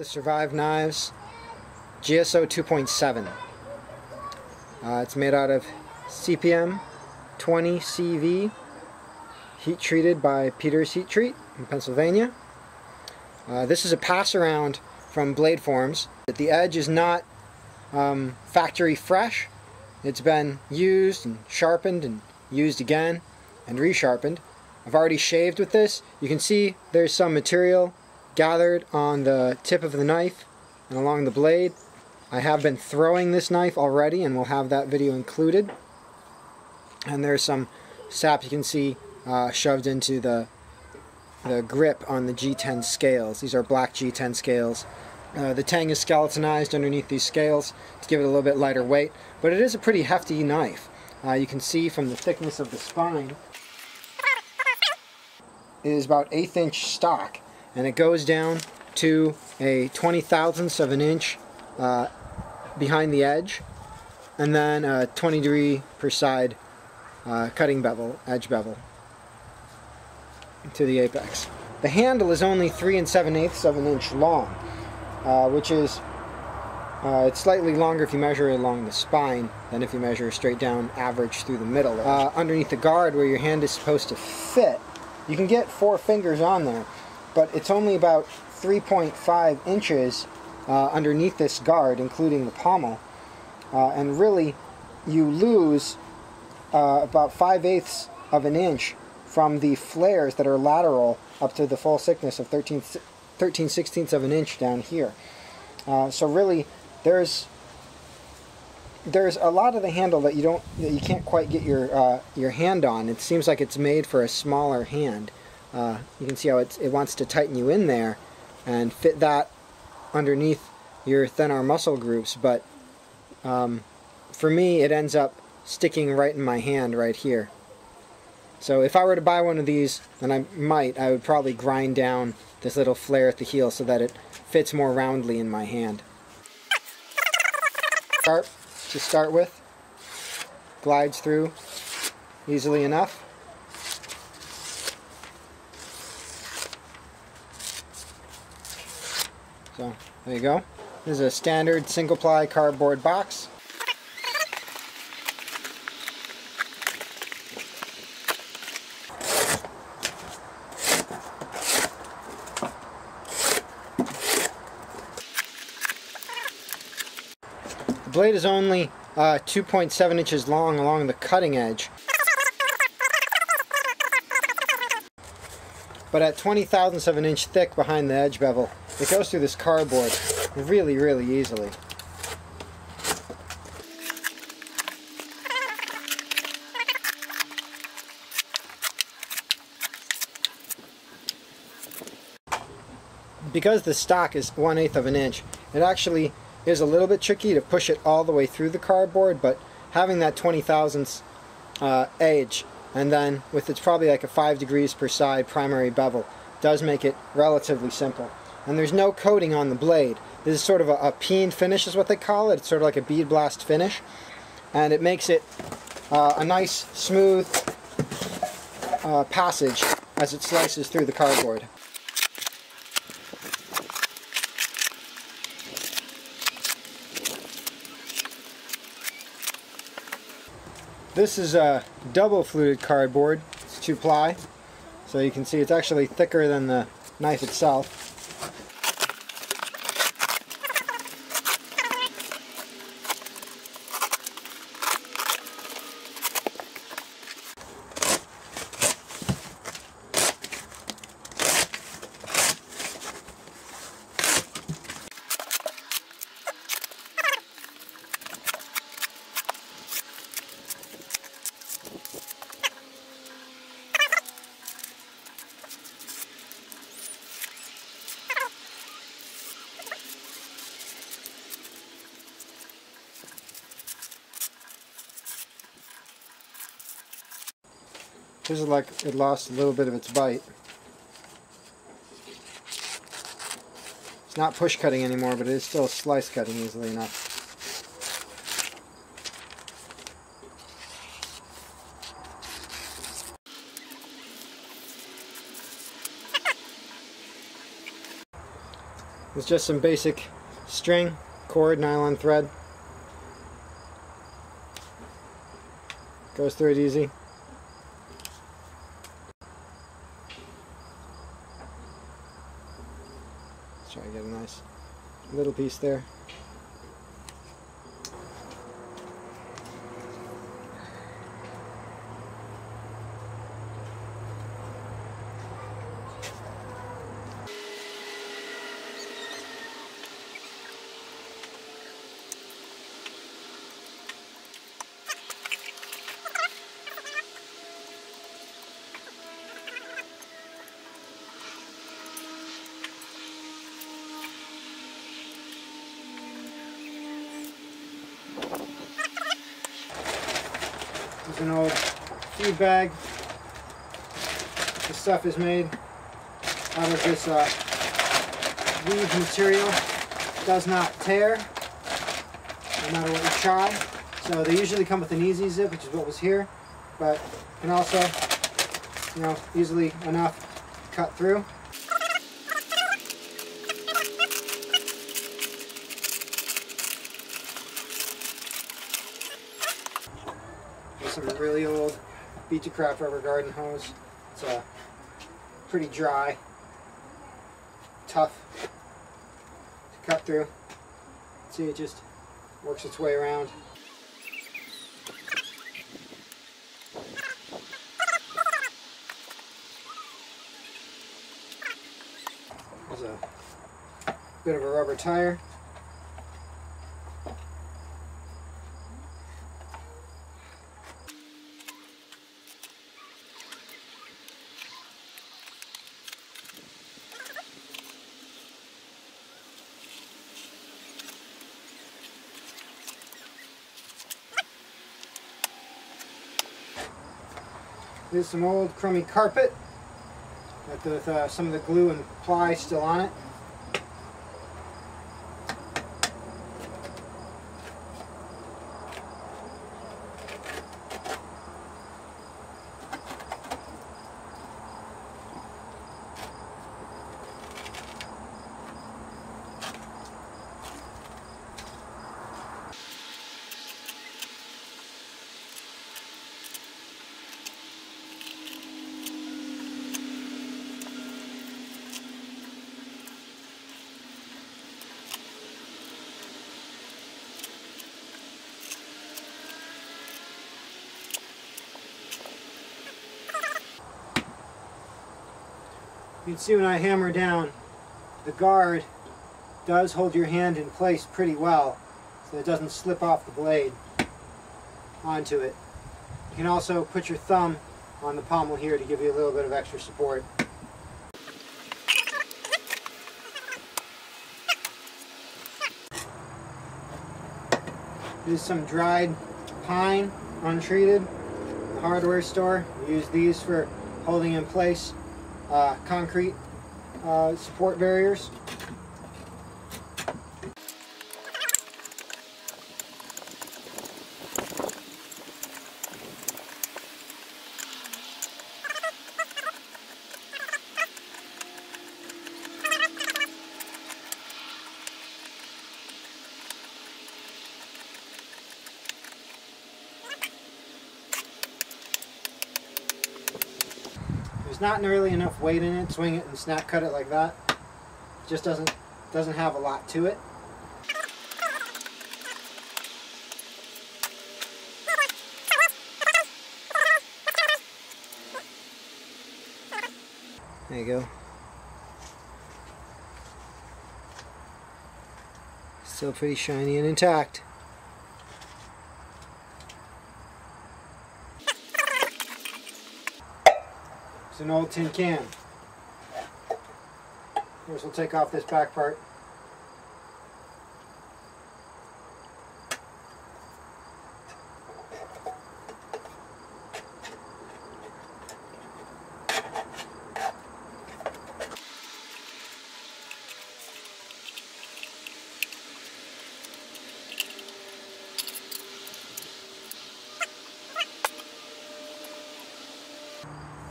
The Survive Knives GSO-2.7. It's made out of CPM 20 CV, heat treated by Peter's Heat Treat in Pennsylvania. This is a pass around from Bladeforums. The edge is not factory fresh. It's been used and sharpened and used again and resharpened. I've already shaved with this. You can see there's some material gathered on the tip of the knife and along the blade. I have been throwing this knife already, and we'll have that video included. And there's some sap you can see shoved into the grip on the G10 scales. These are black G10 scales. The tang is skeletonized underneath these scales to give it a little bit lighter weight, but it is a pretty hefty knife. You can see from the thickness of the spine, it is about 1/8 inch stock, and it goes down to a 20/1000th of an inch behind the edge, and then a 20° per side cutting bevel, edge bevel, to the apex. The handle is only 3 7/8 of an inch long, which is it's slightly longer if you measure it along the spine than if you measure straight down average through the middle. Underneath the guard where your hand is supposed to fit, you can get 4 fingers on there, but it's only about 3.5 inches underneath this guard, including the pommel, and really you lose about 5/8 of an inch from the flares that are lateral up to the full thickness of 13/16 of an inch down here. So really there's a lot of the handle that you can't quite get your hand on. It seems like it's made for a smaller hand. You can see how it wants to tighten you in there and fit that underneath your thin arm muscle groups, but for me it ends up sticking right in my hand right here. So if I were to buy one of these, and I would probably grind down this little flare at the heel so that it fits more roundly in my hand. Sharp to start with, glides through easily enough. So there you go. This is a standard single ply cardboard box. The blade is only 2.7 inches long along the cutting edge, but at 20/1000 of an inch thick behind the edge bevel, it goes through this cardboard really, really easily. Because the stock is 1/8 of an inch, it actually is a little bit tricky to push it all the way through the cardboard, but having that 20/1000 edge, and then with it's probably like a 5° per side primary bevel, does make it relatively simple. And there's no coating on the blade. This is sort of a peen finish is what they call it. It's sort of like a bead blast finish, and it makes it a nice smooth passage as it slices through the cardboard. This is a double fluted cardboard. It's 2-ply, so you can see it's actually thicker than the knife itself. This is like it lost a little bit of its bite. It's not push cutting anymore, but it is still slice cutting easily enough. It's just some basic string, cord, nylon thread. Goes through it easy. Let's try to get a nice little piece there. This is an old feed bag. This stuff is made out of this weave material. It does not tear, no matter what you try. So they usually come with an easy zip, which is what was here, but can also, you know, easily enough cut through. Some really old Beach of Craft rubber garden hose. It's pretty dry, tough to cut through. See, it just works its way around. There's a bit of a rubber tire. Here's some old crummy carpet with some of the glue and ply still on it. You can see when I hammer down, the guard does hold your hand in place pretty well, so it doesn't slip off the blade onto it. You can also put your thumb on the pommel here to give you a little bit of extra support. This is some dried pine, untreated, in the hardware store. We use these for holding in place concrete support barriers. There's not nearly enough weight in it, swing it and snap cut it like that. It just doesn't have a lot to it. There you go. Still pretty shiny and intact. It's an old tin can. First we'll take off this back part.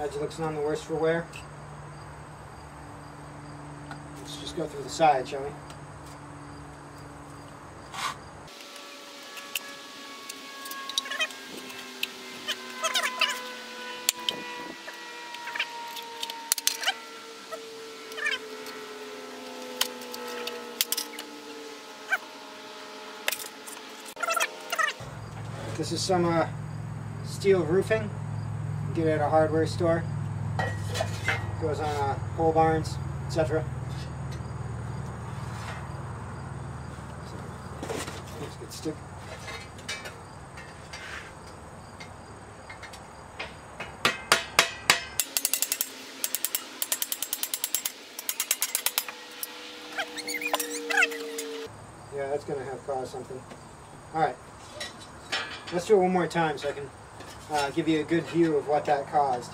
Edge looks none the worse for wear. Let's just Let's go through the side, shall we? This is some steel roofing. You get it at a hardware store. Goes on pole barns, etc. Let's get stick. Yeah, that's going to have caused something. Alright. Let's do it one more time so I can give you a good view of what that caused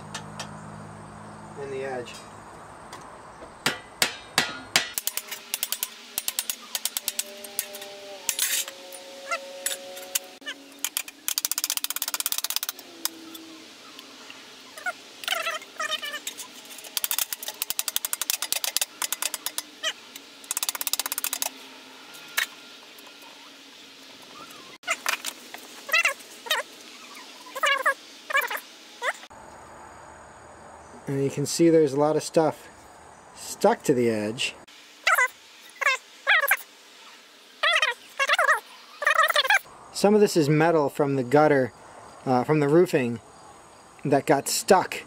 in the edge. And you can see there's a lot of stuff stuck to the edge. Some of this is metal from the gutter, from the roofing, that got stuck.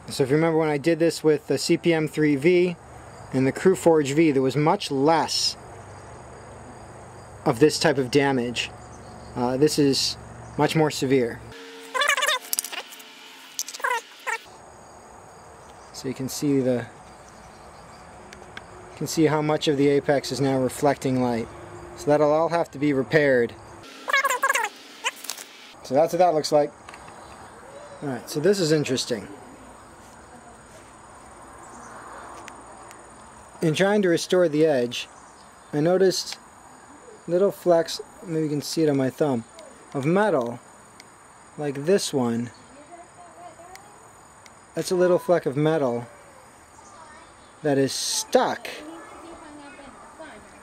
So if you remember when I did this with the CPM 3V and the Crew Forge V, there was much less of this type of damage. This is much more severe. So you can see how much of the apex is now reflecting light. So that'll all have to be repaired. So that's what that looks like. Alright, so this is interesting. In trying to restore the edge, I noticed little flecks, maybe you can see it on my thumb, of metal, like this one. That's a little fleck of metal that is stuck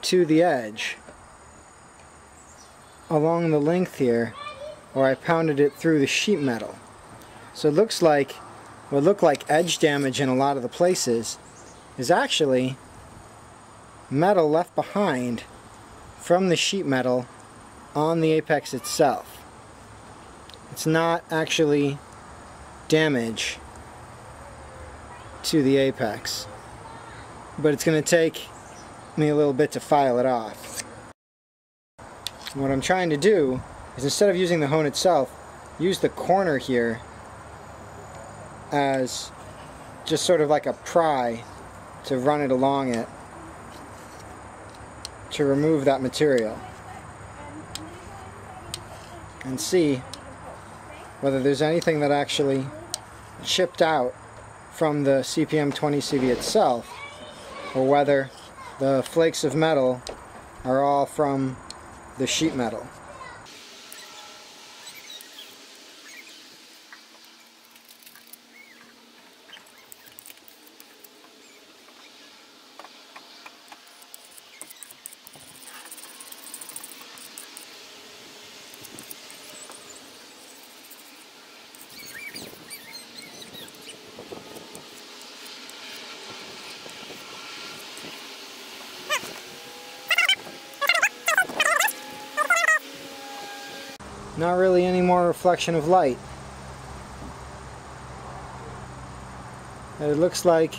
to the edge along the length here, where I pounded it through the sheet metal. So it looks like what looked like edge damage in a lot of the places is actually metal left behind from the sheet metal on the apex itself. It's not actually damage to the apex, but it's going to take me a little bit to file it off. What I'm trying to do is, instead of using the hone itself, use the corner here as just sort of like a pry to run it along it to remove that material and see whether there's anything that actually chipped out from the CPM 20 CV itself, or whether the flakes of metal are all from the sheet metal. Not really any more reflection of light. It looks like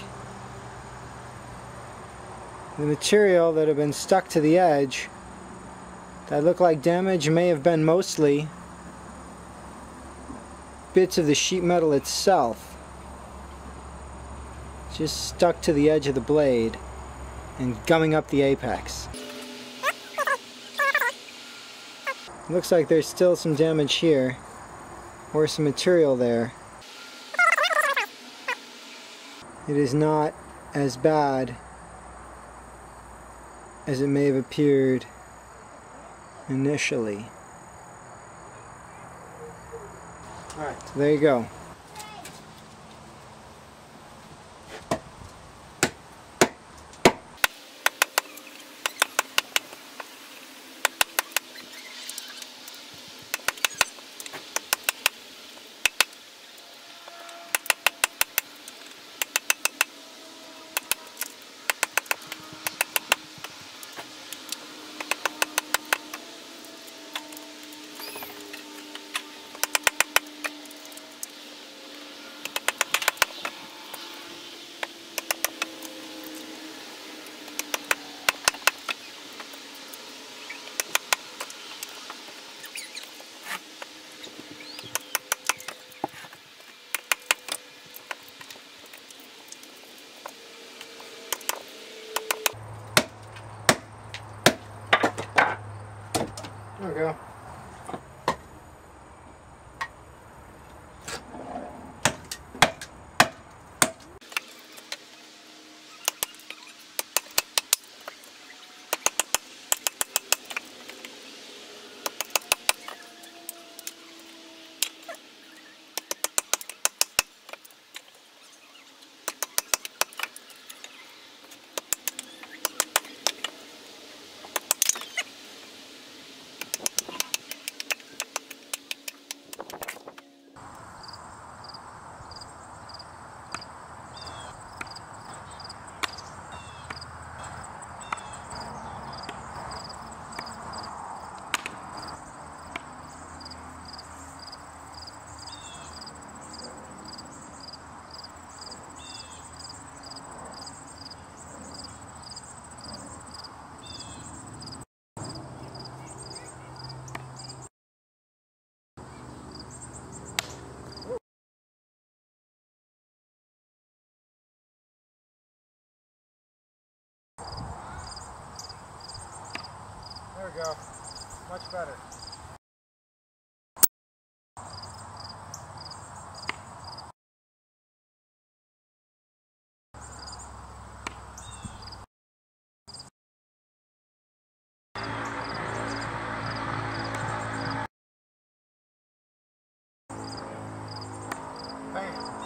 the material that had been stuck to the edge that looked like damage may have been mostly bits of the sheet metal itself, just stuck to the edge of the blade and gumming up the apex. Looks like there's still some damage here, or some material there. It is not as bad as it may have appeared initially. Alright, so there you go. There we go. There we go. Much better. Bam.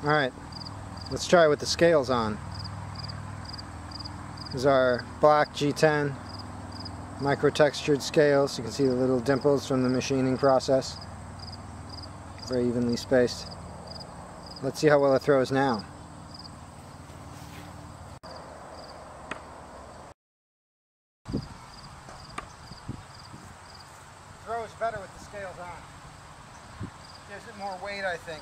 Alright, let's try it with the scales on. These are black G10 micro-textured scales. You can see the little dimples from the machining process. Very evenly spaced. Let's see how well it throws now. Throws better with the scales on. Gives it more weight, I think.